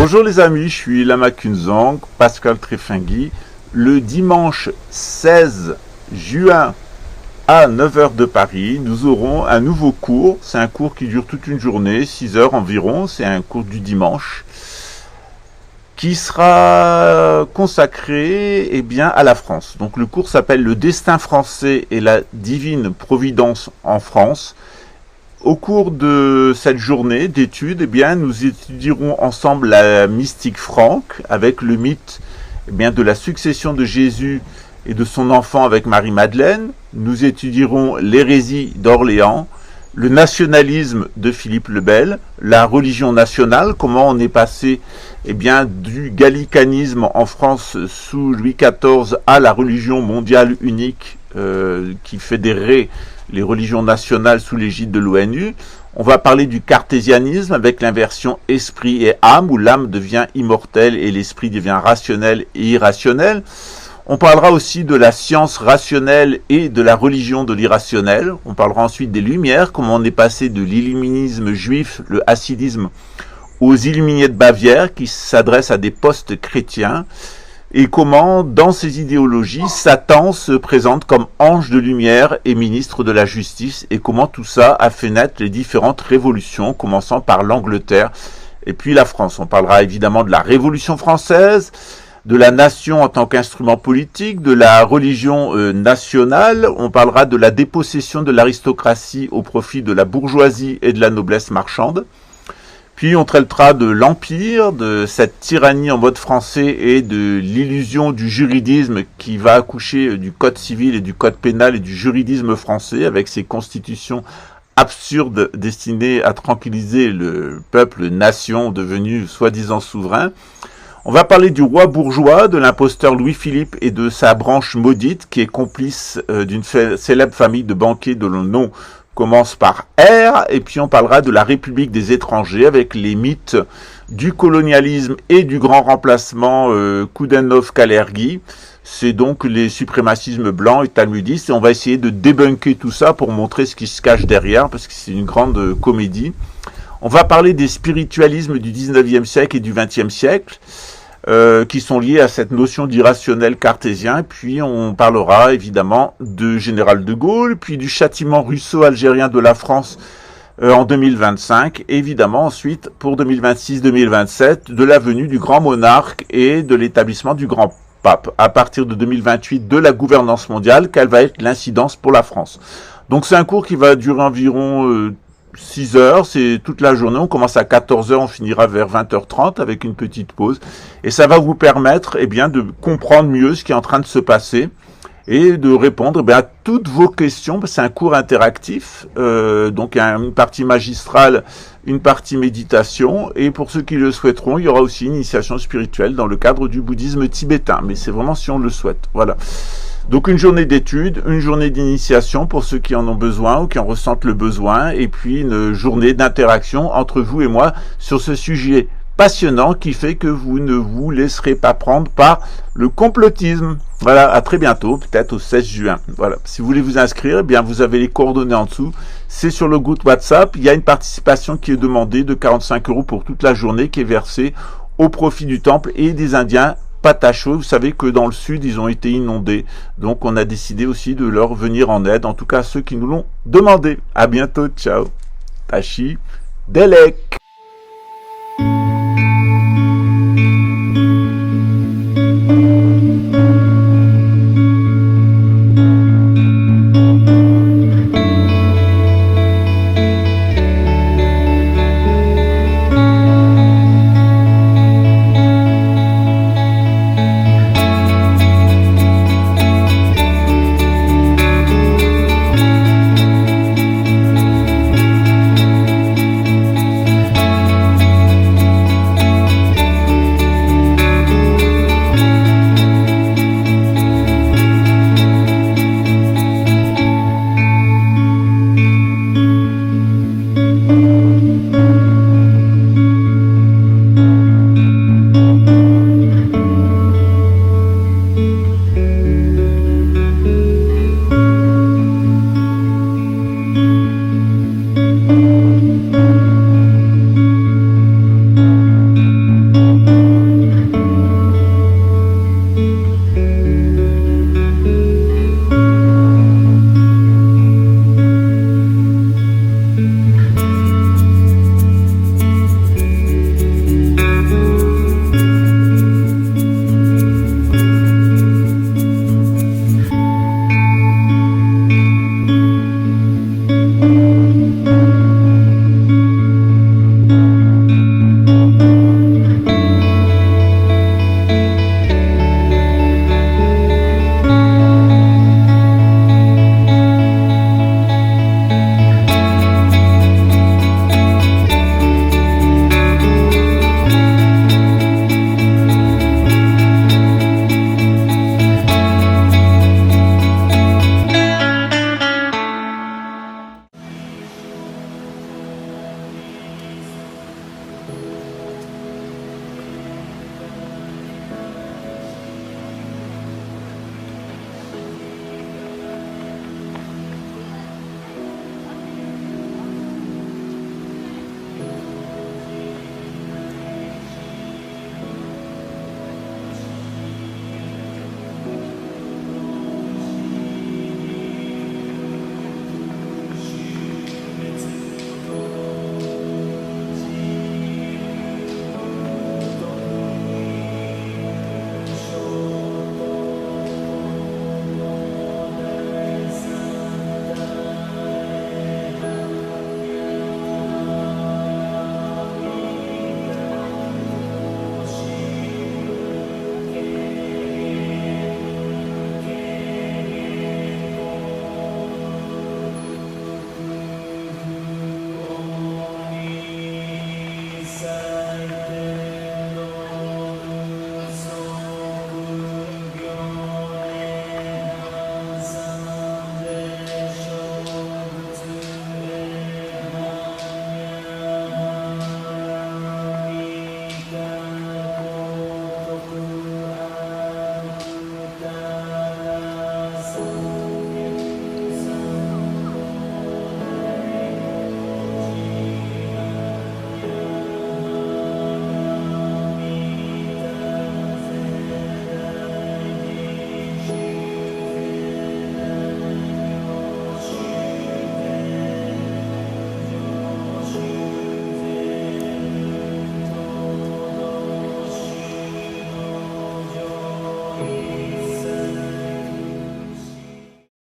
Bonjour les amis, je suis Lama Kunzang, Pascal Trefingui. Le dimanche 16 juin à 9 heures de Paris, nous aurons un nouveau cours. C'est un cours qui dure toute une journée, 6 heures environ. C'est un cours du dimanche qui sera consacré à la France. Donc le cours s'appelle Le destin français et la divine providence en France. Au cours de cette journée d'études, nous étudierons ensemble la mystique franque avec le mythe de la succession de Jésus et de son enfant avec Marie-Madeleine. Nous étudierons l'hérésie d'Orléans, le nationalisme de Philippe le Bel, la religion nationale, comment on est passé du gallicanisme en France sous Louis XIV à la religion mondiale unique qui fédérait les religions nationales sous l'égide de l'ONU. On va parler du cartésianisme avec l'inversion esprit et âme, où l'âme devient immortelle et l'esprit devient rationnel et irrationnel. On parlera aussi de la science rationnelle et de la religion de l'irrationnel. On parlera ensuite des Lumières, comment on est passé de l'illuminisme juif, le hassidisme, aux Illuminés de Bavière, qui s'adressent à des postes chrétiens, et comment, dans ces idéologies, Satan se présente comme ange de lumière et ministre de la justice, et comment tout ça a fait naître les différentes révolutions, commençant par l'Angleterre et puis la France. On parlera évidemment de la Révolution française, de la nation en tant qu'instrument politique, de la religion nationale. On parlera de la dépossession de l'aristocratie au profit de la bourgeoisie et de la noblesse marchande. Puis on traitera de l'Empire, de cette tyrannie en mode français et de l'illusion du juridisme qui va accoucher du code civil et du code pénal et du juridisme français avec ses constitutions absurdes destinées à tranquilliser le peuple nation devenu soi-disant souverain. On va parler du roi bourgeois, de l'imposteur Louis-Philippe et de sa branche maudite qui est complice d'une célèbre famille de banquiers dont le nom commence par R, et puis on parlera de la République des étrangers avec les mythes du colonialisme et du grand remplacement Koudenov-Kalergi. C'est donc les suprémacismes blancs et talmudistes, et on va essayer de débunker tout ça pour montrer ce qui se cache derrière, parce que c'est une grande comédie. On va parler des spiritualismes du 19e siècle et du 20e siècle, qui sont liés à cette notion d'irrationnel cartésien. Puis on parlera évidemment de Général de Gaulle, puis du châtiment russo-algérien de la France en 2025, et évidemment ensuite pour 2026-2027 de la venue du grand monarque et de l'établissement du grand pape. À partir de 2028 de la gouvernance mondiale, quelle va être l'incidence pour la France. Donc c'est un cours qui va durer environ 6 heures, c'est toute la journée, on commence à 14 heures, on finira vers 20h30 avec une petite pause, et ça va vous permettre de comprendre mieux ce qui est en train de se passer et de répondre à toutes vos questions. C'est un cours interactif, donc il y a une partie magistrale, une partie méditation, et pour ceux qui le souhaiteront, il y aura aussi une initiation spirituelle dans le cadre du bouddhisme tibétain, mais c'est vraiment si on le souhaite. Voilà. Donc une journée d'études, une journée d'initiation pour ceux qui en ont besoin ou qui en ressentent le besoin, et puis une journée d'interaction entre vous et moi sur ce sujet passionnant qui fait que vous ne vous laisserez pas prendre par le complotisme. Voilà, à très bientôt, peut-être au 16 juin. Voilà. Si vous voulez vous inscrire, vous avez les coordonnées en dessous. C'est sur le groupe WhatsApp. Il y a une participation qui est demandée de 45 € pour toute la journée qui est versée au profit du temple et des Indiens Patachos. Vous savez que dans le sud, ils ont été inondés. Donc, on a décidé aussi de leur venir en aide, en tout cas ceux qui nous l'ont demandé. À bientôt, ciao. Tachi Delek.